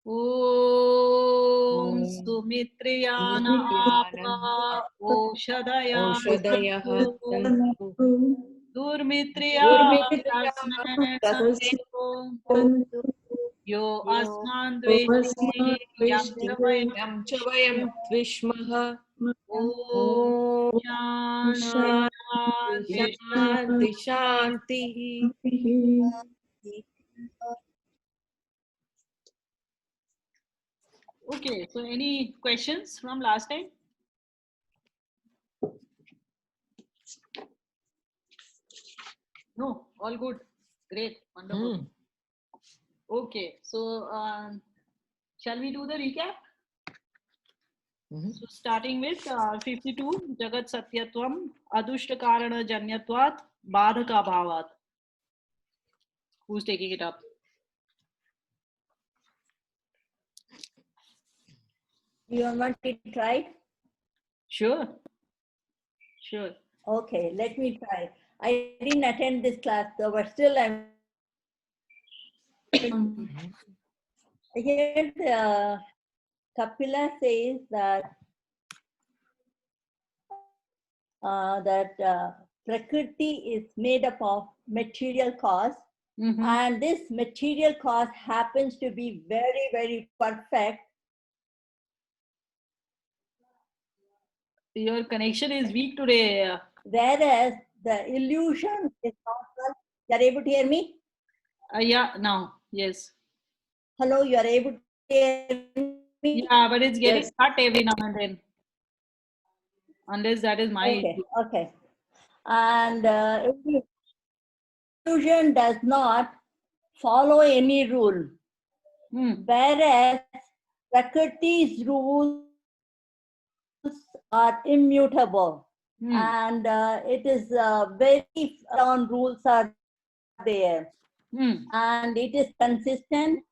ॐ ॐ सुमित्रियान आपा सुमित्रियानः ओषधया ओषधयः सन्तु सन्तु दुर्मित्रिया तस्मै सन्तु यो अस्मान् द्वेष्टि यं च वयं यं च वयं द्विष्मः ॐ ॐ शान्ति शान्ति शान्तिः Okay, so any questions from last time? No, all good. Great, wonderful. Okay, so shall we do the recap? So starting with 52, Jagat Satyatvam, Adushta Karana Janyatvat, Badhaka Bhavat. Who's taking it up? You want to try? Sure. Sure. Okay, let me try. I didn't attend this class, though, but still I'm. Here, Kapila says that Prakriti is made up of material cause, and this material cause happens to be very, very perfect. Your connection is weak today. Whereas the illusion is not. You are able to hear me? Yeah, now, yes. Hello, you are able to hear me? Yeah, but it's getting cut every now and then. Unless that is my issue. Okay. And illusion does not follow any rule. Whereas Prakriti's rules are immutable. And it is very down rules are there. And it is consistent.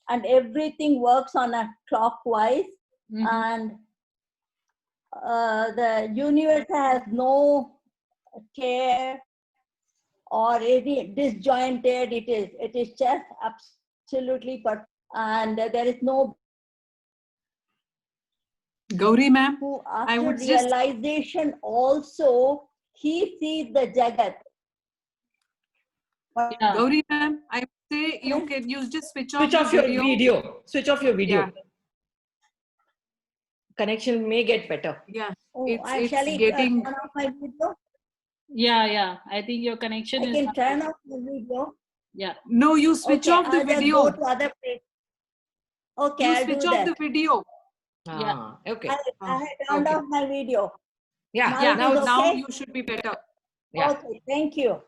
And everything works on a clockwise. And the universe has no care or any disjointed. It is just absolutely perfect, and there is no. Gauri ma'am, I would realization also he sees the Jagat. Yeah. Gauri ma'am, I would say you just switch off your video. Switch off your video. Yeah. Connection may get better. Yeah. Oh, it's getting. Turn off my video? Yeah. I think your connection is. I can turn off the video. Yeah. No, you switch off the video. Just go to other place. Okay, you I'll switch do off that. the video. Yeah. Okay. I turned off my video. Now you should be better. Yeah. Okay, thank you.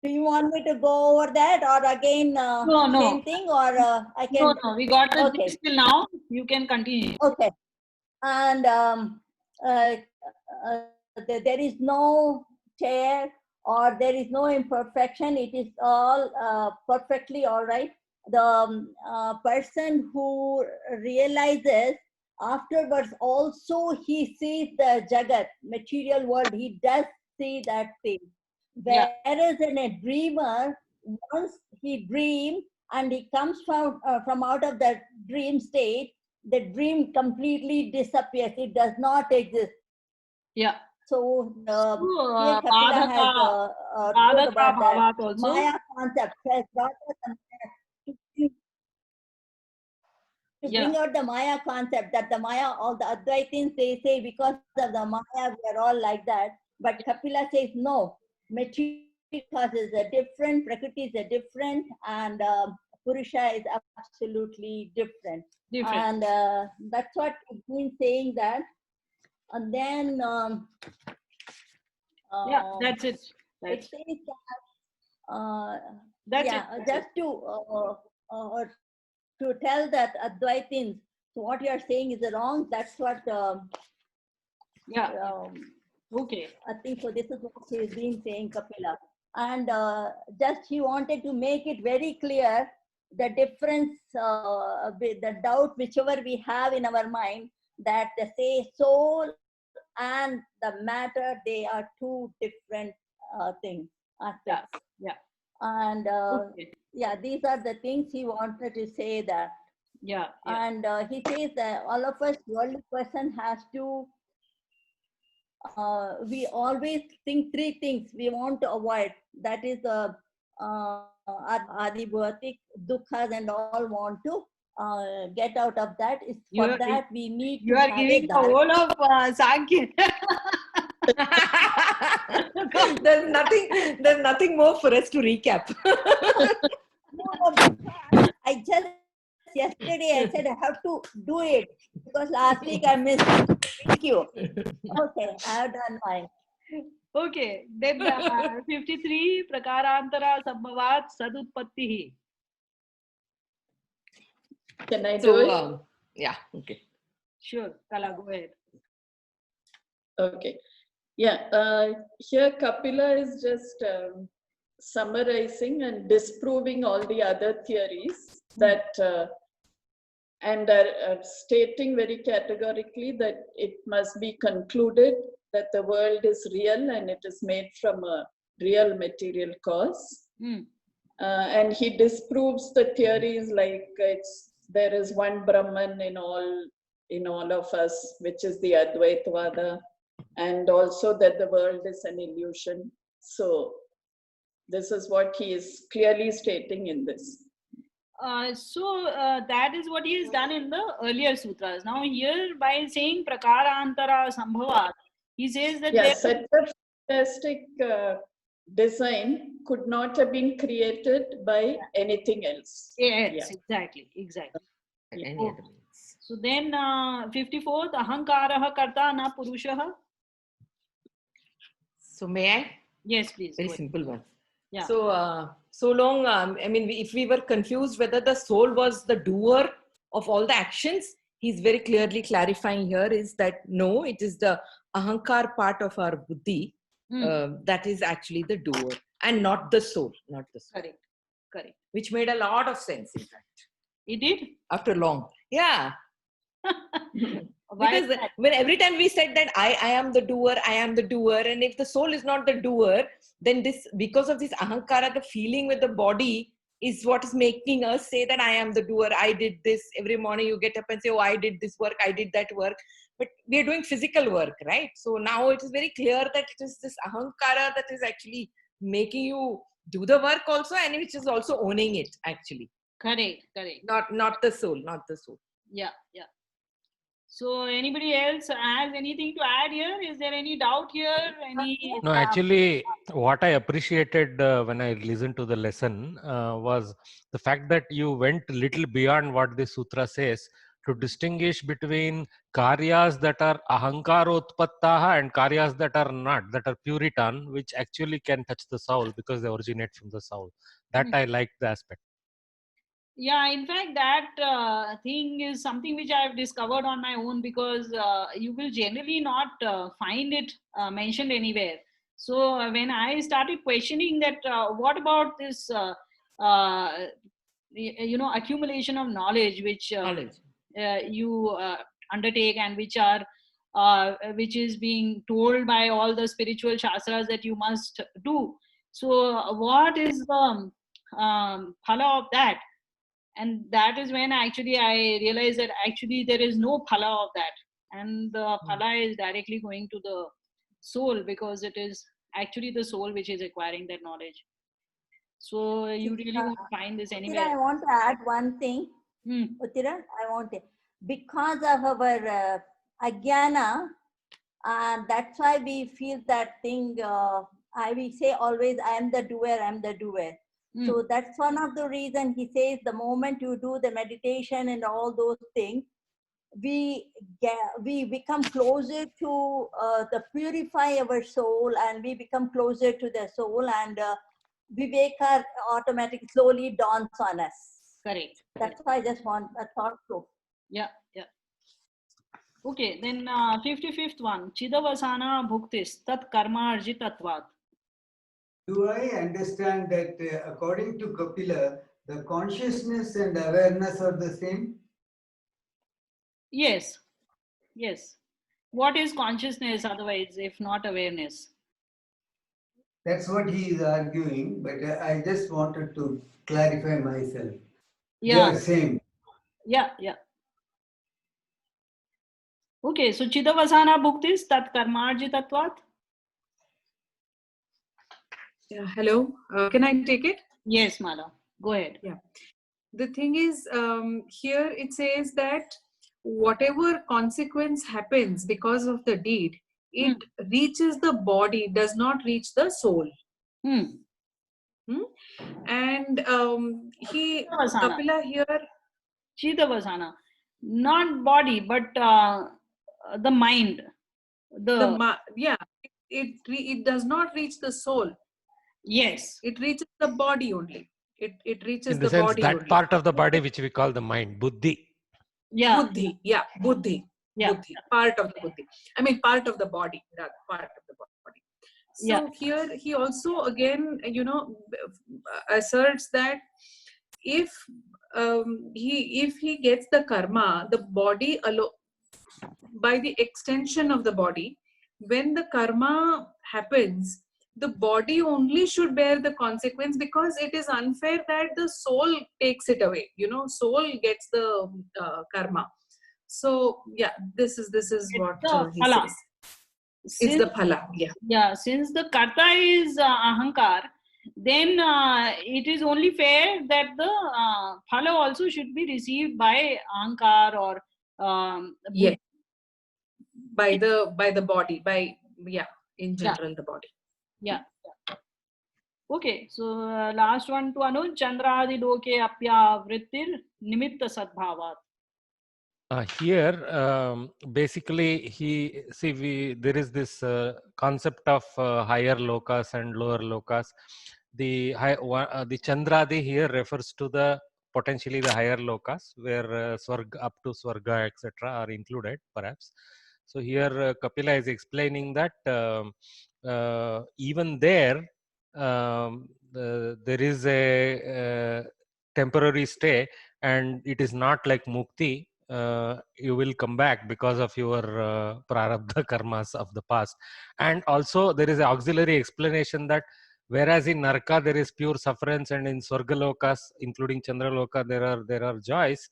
Do you want me to go over that or again no. same thing, or I can? No, we got the gist till now. You can continue. Okay. And there is no tear or there is no imperfection. It is all perfectly all right. The person who realizes afterwards also he sees the Jagat, material world, he does see that thing. Whereas in a dreamer, once he dreams and he comes from out of that dream state, the dream completely disappears. It does not exist. Yeah. So here Kapila has told about that. Maya concept has brought us to bring out the Maya concept, that the Maya, all the Advaitins, they say because of the Maya we are all like that. But Kapila says no, material cause is a different, Prakriti is a different, and Purusha is absolutely different. And that's what he's been saying that. And then that's it. It says that just to tell that Advaitins, so what you are saying is wrong. That's what okay. I think so. This is what he's been saying, Kapila. And just he wanted to make it very clear the difference, the doubt whichever we have in our mind, that the say soul and the matter, they are two different things. Yeah. And Okay. yeah, these are the things he wanted to say that. Yeah. Yeah. And he says that all of us, worldly person has to, we always think three things we want to avoid. That is adibhatik, dukhas and all want to get out of that. Is You for are, that we need you to are have giving a the dharma. whole of Sankhya. There's nothing more for us to recap. I just yesterday I said I have to do it because last week I missed. Thank you. Okay, I have done mine. Okay, then 53 prakarantara sambhavat sadutpattihi. Can I do So, it? yeah, okay. Sure, Kala, go ahead. Okay. Yeah, here Kapila is just summarizing and disproving all the other theories that and are stating very categorically that it must be concluded that the world is real and it is made from a real material cause. And he disproves the theories like there is one Brahman in all of us, which is the Advaitvada, and also that the world is an illusion. So this is what he is clearly stating in this. That is what he has done in the earlier sutras. Now here by saying prakarantara sambhavat, he says that such a fantastic design could not have been created by anything else. Yes, exactly. Any Okay. other means. So then 54th, ahankaraha karta na purushaha. So may I? Yes, please. Very go ahead. simple one. Yeah. So, so long, I mean, if we were confused whether the soul was the doer of all the actions, he's very clearly clarifying here is that no, it is the ahankar part of our buddhi that is actually the doer and not the soul, Correct. Which made a lot of sense, in fact. It did? After long. Yeah. Why? Because when every time we said that I am the doer, and if the soul is not the doer, then this, because of this ahankara, the feeling with the body is what is making us say that I am the doer. I did this. Every morning you get up and say, oh, I did this work, I did that work. But we are doing physical work, right? So now it is very clear that it is this ahankara that is actually making you do the work also, and which is also owning it actually. Correct. Not the soul. Yeah. So anybody else has anything to add here? Is there any doubt here? No, actually, what I appreciated when I listened to the lesson was the fact that you went a little beyond what the sutra says to distinguish between karyas that are ahankarotpattaha and karyas that are not, that are puritan, which actually can touch the soul because they originate from the soul. That I liked the aspect. Yeah, in fact, that thing is something which I've discovered on my own, because you will generally not find it mentioned anywhere. So when I started questioning that, what about this, accumulation of knowledge which you undertake and which is being told by all the spiritual shastras that you must do. So what is the phala of that? And that is when actually I realized that actually there is no phala of that, and the phala is directly going to the soul, because it is actually the soul which is acquiring that knowledge. So you really won't find this anywhere. Uttira, I want to add one thing. Uttira, I want to, because of our ajnana, that's why we feel that thing. We say always, I am the doer. So that's one of the reasons he says the moment you do the meditation and all those things, we become closer to the purify our soul, and we become closer to the soul, and viveka automatically slowly dawns on us. Correct. That's why I just want a thought flow. Yeah. Okay, then 55th one, Chidavasana bhuktis tat karma arjitatvat. Do I understand that according to Kapila, the consciousness and awareness are the same? Yes. What is consciousness otherwise if not awareness? That's what he is arguing, but I just wanted to clarify myself. Yeah. They are same. Yeah, yeah. Okay, so Chidavasana bhuktis tat karmarjitatvat. Yeah, hello. Can I take it? Yes, Mala. Go ahead. Yeah. The thing is, here it says that whatever consequence happens because of the deed, it reaches the body, does not reach the soul. And Kapila here. Chidavasana. Not body, but the mind. Yeah, it does not reach the soul. Yes. It reaches the body only. It reaches in the the sense body that only. part of the body which we call the mind, buddhi. Yeah. Buddhi. Yeah, buddhi. Yeah. Buddhi. Part of the buddhi. I mean, part of the body. Rather, part of the body. So Yeah. here he also again, asserts that if he gets the karma, the body alone, by the extension of the body, when the karma happens, the body only should bear the consequence, because it is unfair that the soul takes it away. Soul gets the karma. So yeah, this is what he says. It's the phala. Yeah. Yeah. Since the karta is ahankar, then it is only fair that the phala also should be received by ahankar or yeah, by the body, in general, the body. Yeah. Okay, so last one to Anuj. Chandradi loke apya vrittir nimitta sadbhavat. Here, basically, there is this concept of higher lokas and lower lokas. The Chandradi here refers to the potentially the higher lokas, where Swarga, up to Swarga, etc., are included, perhaps. So here, Kapila is explaining that even there, there is a temporary stay, and it is not like mukti. You will come back because of your prarabdha karmas of the past. And also there is an auxiliary explanation that whereas in Naraka there is pure sufferance, and in Swargalokas, including Chandraloka, there are joys,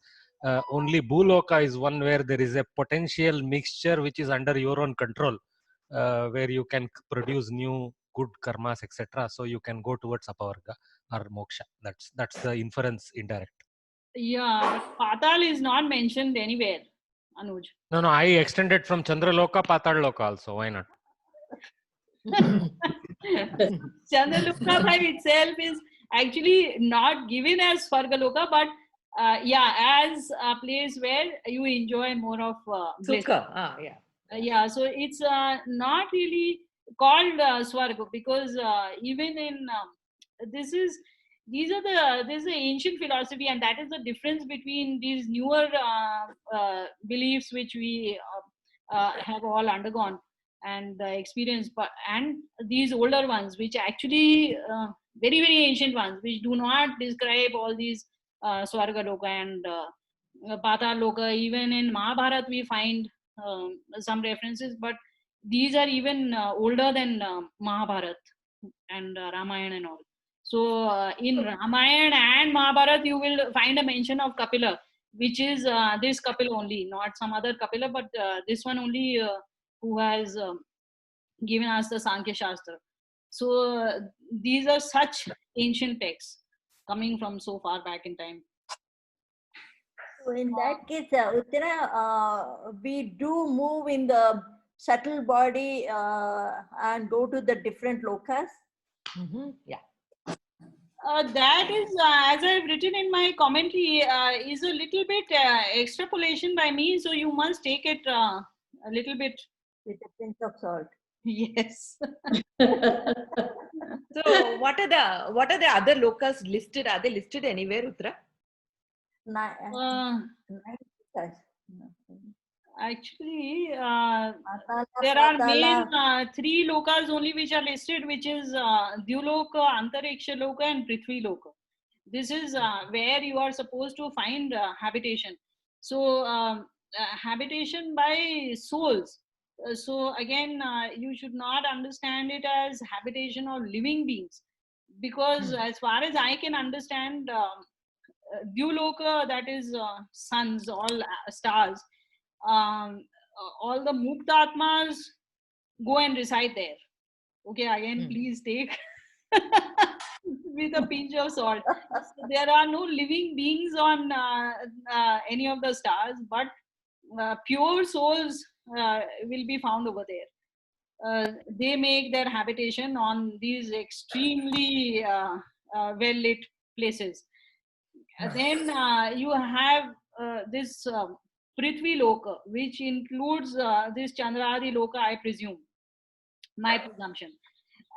only Bhuloka is one where there is a potential mixture which is under your own control, where you can produce new good karmas, etc. So you can go towards apavarga or moksha. That's the inference indirect. Yeah, but Patal is not mentioned anywhere, Anuj. No, I extended from Chandraloka, Pataloka also. Why not? Chandraloka by itself is actually not given as Swargaloka, but as a place where you enjoy more of bliss. Yeah, so it's not really called Swarga, because even in these are the ancient philosophy, and that is the difference between these newer beliefs which we have all undergone and experienced, and these older ones which actually very very ancient ones, which do not describe all these Swarga Loka and Patal Loka. Even in Mahabharata we find some references, but these are even older than Mahabharata and Ramayana and all. So in Ramayana and Mahabharata you will find a mention of Kapila, which is this Kapila only, not some other Kapila, but this one only who has given us the Sankhya Shastra. So these are such ancient texts coming from so far back in time. So in that case, Uttara, we do move in the subtle body and go to the different lokas. Yeah. That is, as I've written in my commentary, is a little bit extrapolation by me. So you must take it a little bit with a pinch of salt. Yes. So what are the other lokas listed? Are they listed anywhere, Uttara? Actually, there are main three lokas only which are listed, which is Dyuloka, Antariksha Loka, and Prithvi Loka. This is where you are supposed to find habitation. So habitation by souls, So again, you should not understand it as habitation of living beings, because as far as I can understand, Dyuloka, that is suns, all stars, all the Muktatmas go and reside there. Okay, again, please take with a pinch of salt. So there are no living beings on any of the stars, but pure souls will be found over there. They make their habitation on these extremely well lit places. Then you have this Prithvi Loka, which includes this Chandradi Loka, I presume, my presumption.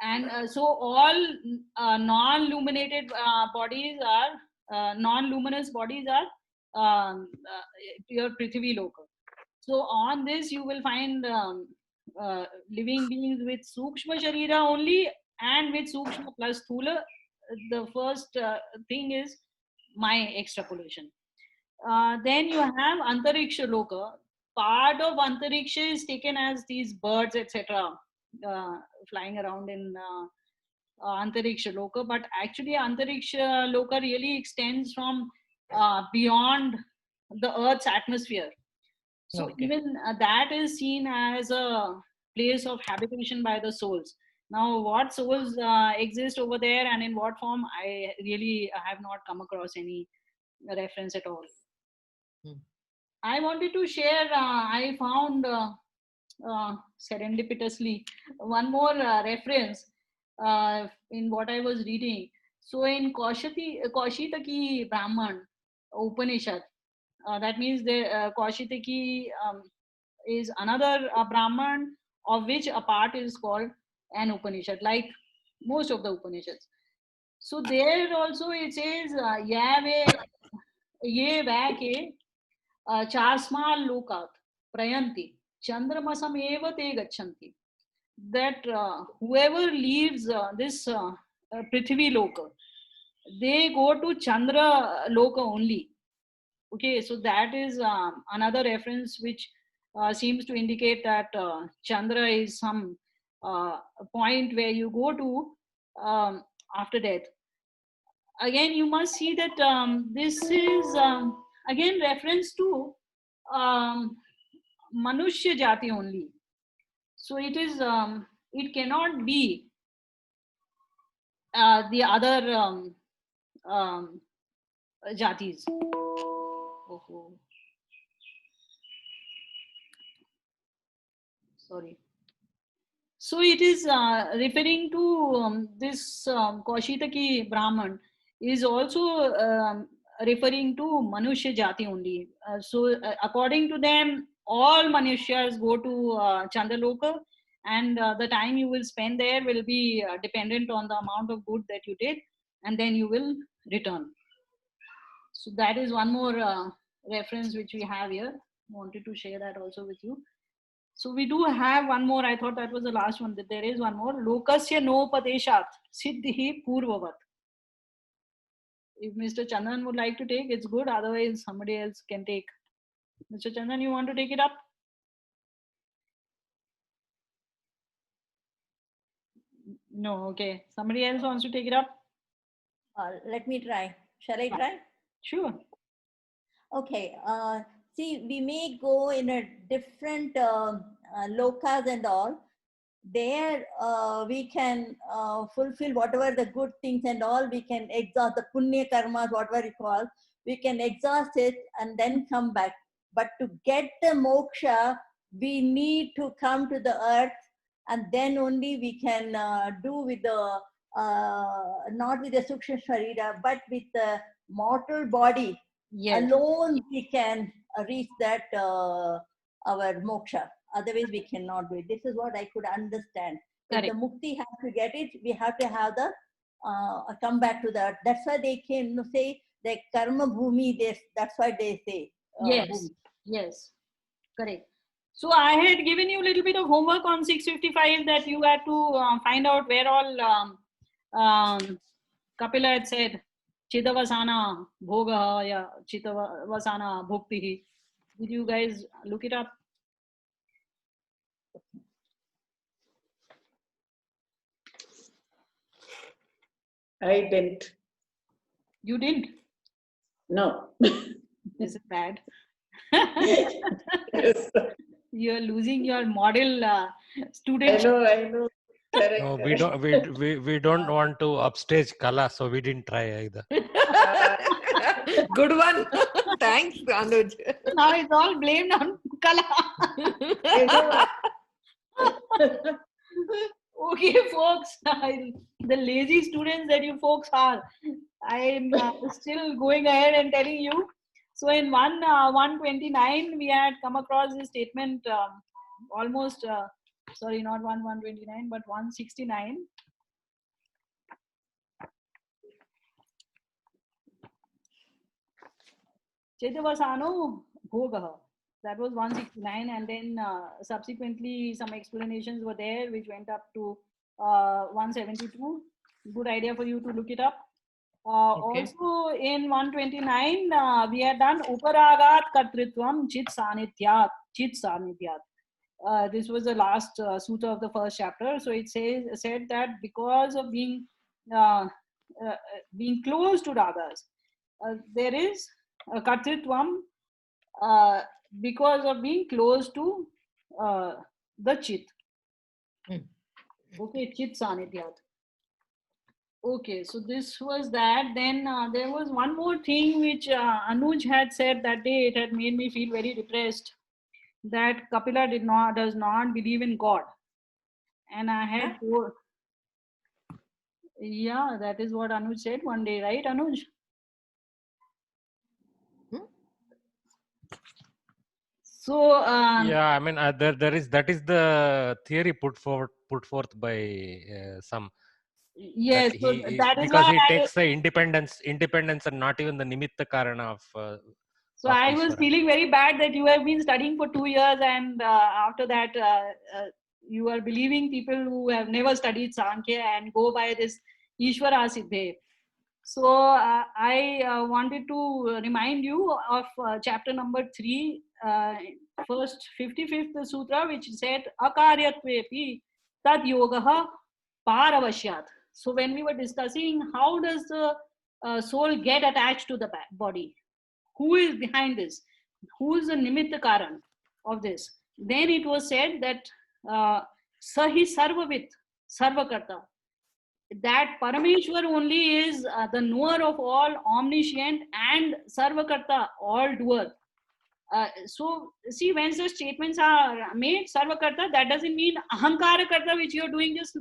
And so all non-luminated bodies are, non-luminous bodies are your Prithvi Loka. So on this you will find living beings with Sukshma Sharira only, and with Sukshma plus Sthula. The first thing is my extrapolation. Then you have Antariksha Loka. Part of Antariksha is taken as these birds, etc., flying around in Antariksha Loka, but actually Antariksha Loka really extends from beyond the Earth's atmosphere. So even that is seen as a place of habitation by the souls. Now, what souls exist over there and in what form, I really have not come across any reference at all. I wanted to share, I found serendipitously one more reference in what I was reading. So in Kaushitaki Brahman Upanishad, that means the Kaushitaki is another Brahman, of which a part is called an Upanishad, like most of the Upanishads. So there also it says, ye vake chasma lokat prayanti chandramasam eva te gachanti. That whoever leaves this Prithvi Loka, they go to Chandra Loka only. Okay, so that is another reference which seems to indicate that Chandra is some point where you go to after death. Again, you must see that this is again reference to Manushya Jati only. So it is, it cannot be the other jatis. Oh. Sorry. So it is referring to this Kaushitaki Brahman is also referring to Manushya Jati only. So according to them, all Manushyas go to Chandaloka, and the time you will spend there will be dependent on the amount of good that you did, and then you will return. So that is one more reference which we have here. Wanted to share that also with you. So we do have one more. I thought that was the last one. That there is one more. Lokasya no padeshat siddhi purvavat. If Mr. Chandan would like to take, it's good. Otherwise, somebody else can take. Mr. Chandan, you want to take it up? No, okay. Somebody else wants to take it up? Let me try. Shall I try? Sure. Okay. See, we may go in a different lokas and all. There we can fulfill whatever the good things and all. We can exhaust the punya karmas, whatever you call. We can exhaust it and then come back. But to get the moksha, we need to come to the earth, and then only we can do with the not with the Sukshma Sharira, but with the mortal body. Yes. Alone we can reach that our moksha. Otherwise we cannot do it. This is what I could understand. Correct. If the mukti has to get it, we have to have the come back to that. That's why they can say the karma bhumi. That's why they say. Yes. Bhumi. Yes. Correct. So I had given you a little bit of homework on 655 that you had to find out where all Kapila had said Chidavasana Bhoga ya Chidavasana Bhukti. Did you guys look it up? I didn't. You didn't? No. This is bad. Yes. You're losing your model student. I know. Correct. No, we don't want to upstage Kala, so we didn't try either. Good one. Thanks, Anuj. Now it's all blamed on Kala. Okay, folks, the lazy students that you folks are, I'm still going ahead and telling you. So in 129, we had come across this statement almost, sorry, not 129, but 169. Chetavasano Bhogaha. That was 169, and then subsequently some explanations were there which went up to 172. Good idea for you to look it up. Okay. Also in 129, we had done Uparagat Kartritvam Chit Sanithyat. This was the last sutta of the first chapter. So it said that because of being close to ragas, there is a Kartritvam because of being close to the Chit. Okay, Chit Sanithyat. Okay, so this was that. Then there was one more thing which Anuj had said that day. It had made me feel very depressed. That Kapila does not believe in God, and I had told, yeah, that is what Anuj said one day, right, Anuj? So yeah, I mean, that is the theory put forth by some. Yes, so that is because why he takes the independence and not even the nimitta karana of. So I was feeling very bad that you have been studying for 2 years, and after that you are believing people who have never studied Sankhya and go by this Ishvara Siddhe. So I wanted to remind you of chapter number 3, first 55th sutra, which said Akaryatvepi tad yogaha paravashyat. So when we were discussing how does the soul get attached to the body, who is behind this, who is the nimitta karan of this, then it was said that sahi sarvavit sarvakarta, that Parameshwar only is the knower of all, omniscient, and sarvakarta, all doer. So see, when such statements are made, sarvakarta, that doesn't mean ahankara karta, which you're doing, just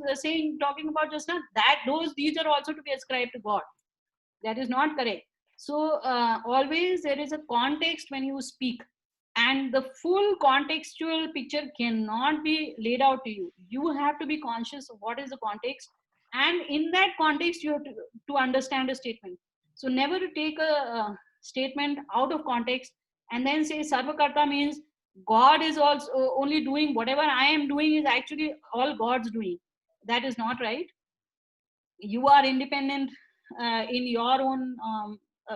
talking about just now, that these are also to be ascribed to God. That is not correct. So always there is a context when you speak, and the full contextual picture cannot be laid out to you. You have to be conscious of what is the context, and in that context you have to understand a statement. So never to take a statement out of context and then say sarvakarta means God is also only doing whatever I am doing is actually all God's doing. That is not right. You are independent in your own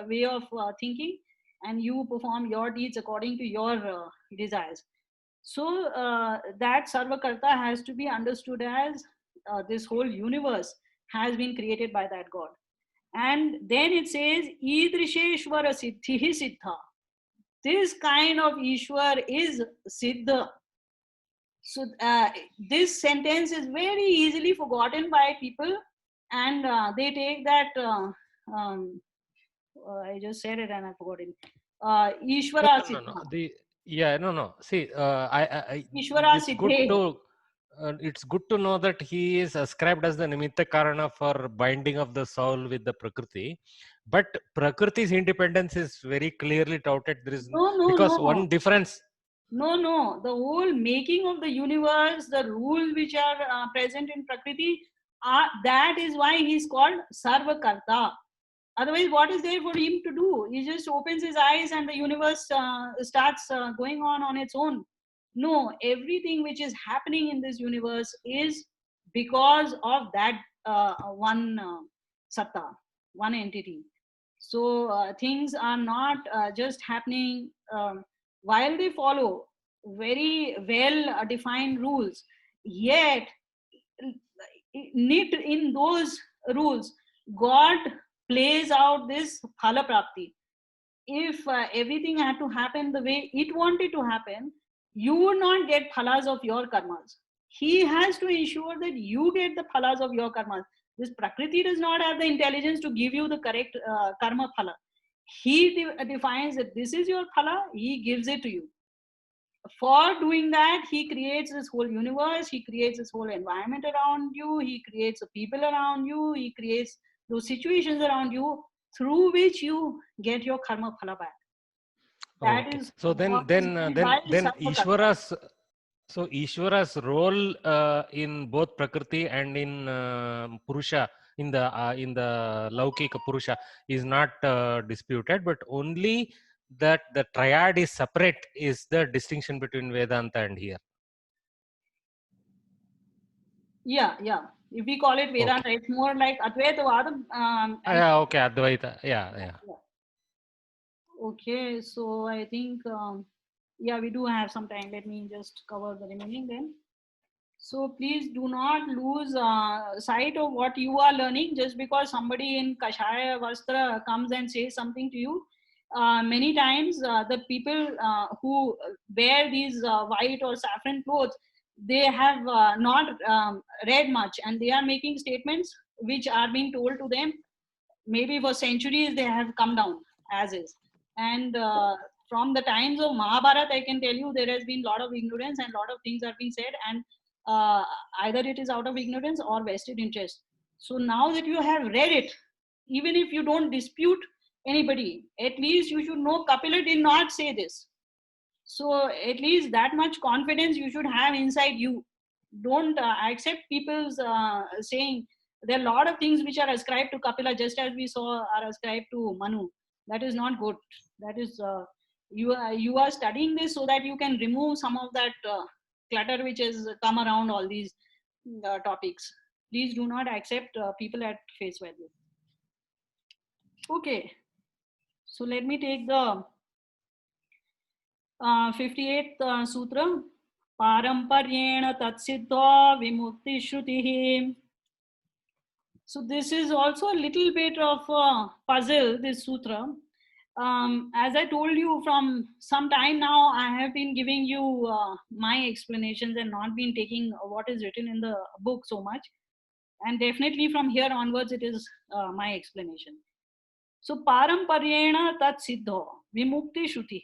way of thinking, and you perform your deeds according to your desires. So that sarvakarta has to be understood as this whole universe has been created by that God. And then it says idrisheshwara siddhi siddha. This kind of Ishwar is siddha. So this sentence is very easily forgotten by people, and they take that I just said it and I forgot it. Ishvara Siddha. No. See, Ishvara it's Siddhe. it's good to know that he is ascribed as the nimitta karana for binding of the soul with the prakriti, but prakriti's independence is very clearly touted. There is one difference. No, the whole making of the universe, the rules which are present in prakriti, that is why he's called sarvakarta. Otherwise, what is there for him to do? He just opens his eyes and the universe starts going on its own. No, everything which is happening in this universe is because of that one satta, one entity. So things are not just happening while they follow very well defined rules, yet knit in those rules God plays out this phala prapti. If everything had to happen the way it wanted to happen, you would not get phalas of your karmas. He has to ensure that you get the phalas of your karmas. This Prakriti does not have the intelligence to give you the correct karma phala. He defines that this is your phala, he gives it to you. For doing that, he creates this whole universe, he creates this whole environment around you, he creates the people around you, he creates those situations around you through which you get your karma phala back. That Okay. is So what is meant by sarva karma. Ishvara's role in both Prakriti and in Purusha, in the Laukika Purusha, is not disputed, but only that the triad is separate is the distinction between Vedanta and here. Yeah. If we call it Vedanta, Okay. it's more like Advaitavada. Okay, Advaita. Yeah. Okay, so I think, yeah, we do have some time. Let me just cover the remaining then. So please do not lose sight of what you are learning just because somebody in Kashaya Vastra comes and says something to you. Many times the people who wear these white or saffron clothes, they have not read much, and they are making statements which are being told to them. Maybe for centuries they have come down as is. And from the times of Mahabharata, I can tell you there has been a lot of ignorance and a lot of things are being said, and either it is out of ignorance or vested interest. So now that you have read it, even if you don't dispute anybody, at least you should know Kapila did not say this. So at least that much confidence you should have inside you. Don't accept people's saying. There are a lot of things which are ascribed to Kapila, just as we saw are ascribed to Manu. That is not good. That is you are studying this so that you can remove some of that clutter which has come around all these topics. Please do not accept people at face value. Okay, so let me take the 58th sutra. Paramparyena tatsiddha vimukti shrutihi. So this is also a little bit of a puzzle, this sutra. As I told you, from some time now, I have been giving you my explanations and not been taking what is written in the book so much. And definitely from here onwards, it is my explanation. So paramparyena tat siddho vimukti shruti.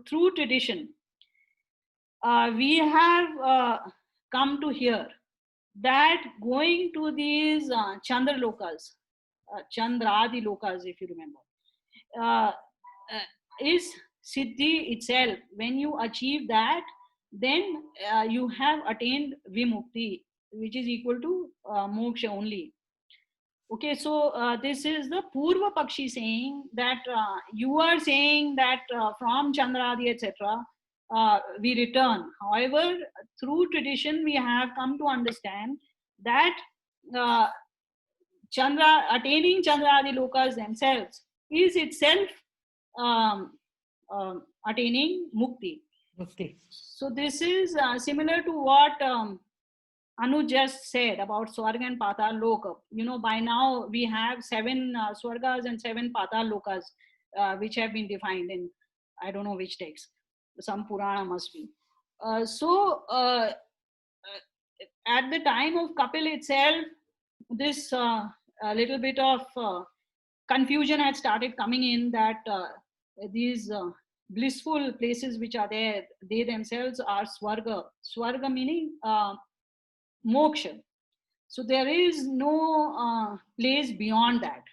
Through tradition, we have come to hear that going to these Chandralokas, Chandradi Lokas, if you remember, is Siddhi itself. When you achieve that, then you have attained Vimukti, which is equal to Moksha only. Okay, so this is the Purva Pakshi saying that you are saying that from Chandradi, etc., we return. However, through tradition, we have come to understand that attaining Chandradi Lokas themselves is itself attaining Mukti. Okay. So this is similar to what Anu just said about Swarga and Patal Loka. You know, by now we have 7 Swargas and 7 Patal Lokas, which have been defined in, I don't know which text, some Purana must be. So at the time of Kapil itself, this little bit of confusion had started coming in that these blissful places which are there, they themselves are Swarga. Swarga meaning moksha. So there is no place beyond that.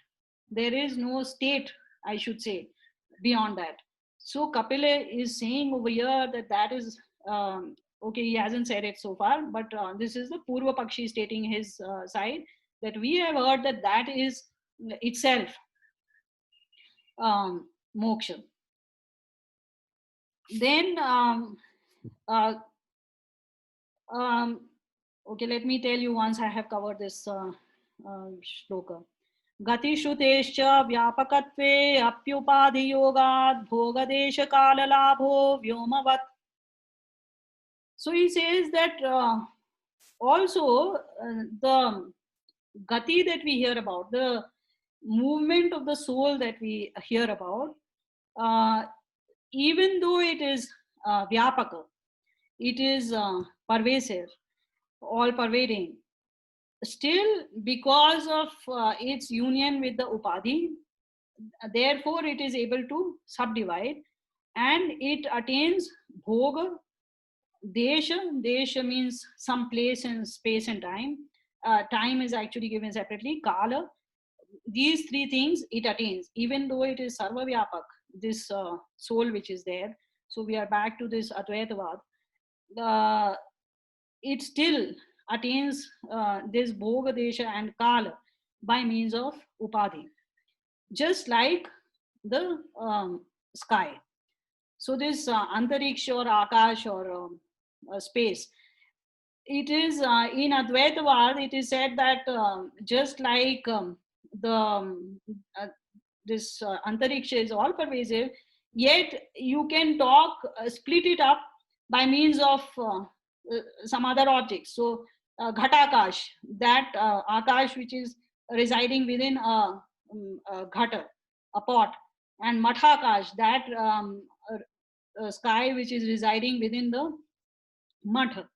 There is no state, I should say, beyond that. So Kapila is saying over here that that is, okay, he hasn't said it so far, but this is the Purva Pakshi stating his side, that we have heard that that is itself moksha. Then okay, let me tell you once I have covered this shloka. Gati Shrutescha Vyapakatve Apyupadhi Yogad Bhogadesha Kala Labho Vyomavat. So he says that also the gati that we hear about, the movement of the soul that we hear about, even though it is vyapaka, it is pervasive, all pervading, still because of its union with the upadhi, therefore it is able to subdivide, and it attains bhoga, desha means some place and space and time, time is actually given separately, kala, these three things it attains, even though it is sarva vyapak, this soul which is there. So we are back to this advaitavad. It still attains this bhoga, desha and kala by means of upadhi, just like the sky. So this antariksha or akash or space, it is in Advaitavad, it is said that just like this antariksha is all pervasive, yet you can talk, split it up by means of some other objects. So ghatakash, that akash which is residing within a ghata, a pot, and mathakash, that sky which is residing within the matha.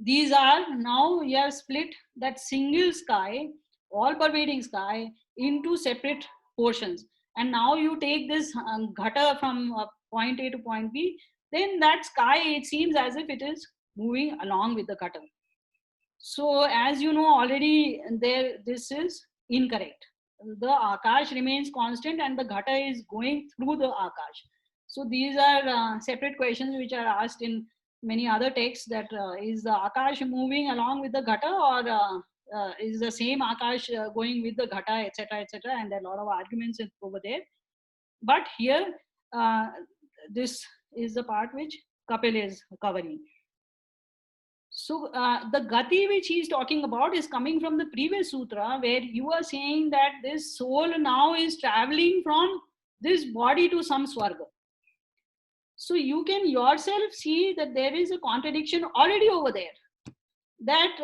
These are now you have split that single sky, all pervading sky, into separate portions, and now you take this ghata from point A to point B, then that sky, it seems as if it is moving along with the ghata. So as you know already, there this is incorrect. The akash remains constant and the ghata is going through the akash. So these are separate questions which are asked in many other texts, that is the akash moving along with the ghata, or is the same akash going with the ghata, etc., etc., and there are a lot of arguments over there. But here this is the part which Kapil is covering. So the gati which he is talking about is coming from the previous sutra, where you are saying that this soul now is traveling from this body to some swarga. So you can yourself see that there is a contradiction already over there. That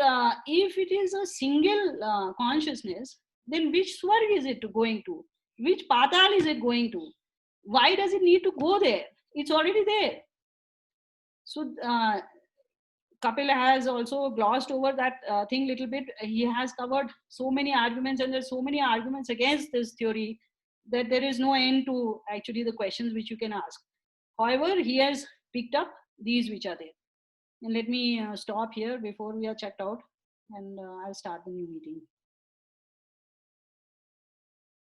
if it is a single consciousness, then which swarg is it going to? Which patal is it going to? Why does it need to go there? It's already there. So Kapil has also glossed over that thing little bit. He has covered so many arguments, and there's so many arguments against this theory that there is no end to actually the questions which you can ask. However, he has picked up these which are there. And let me stop here before we are checked out, and I'll start the new meeting.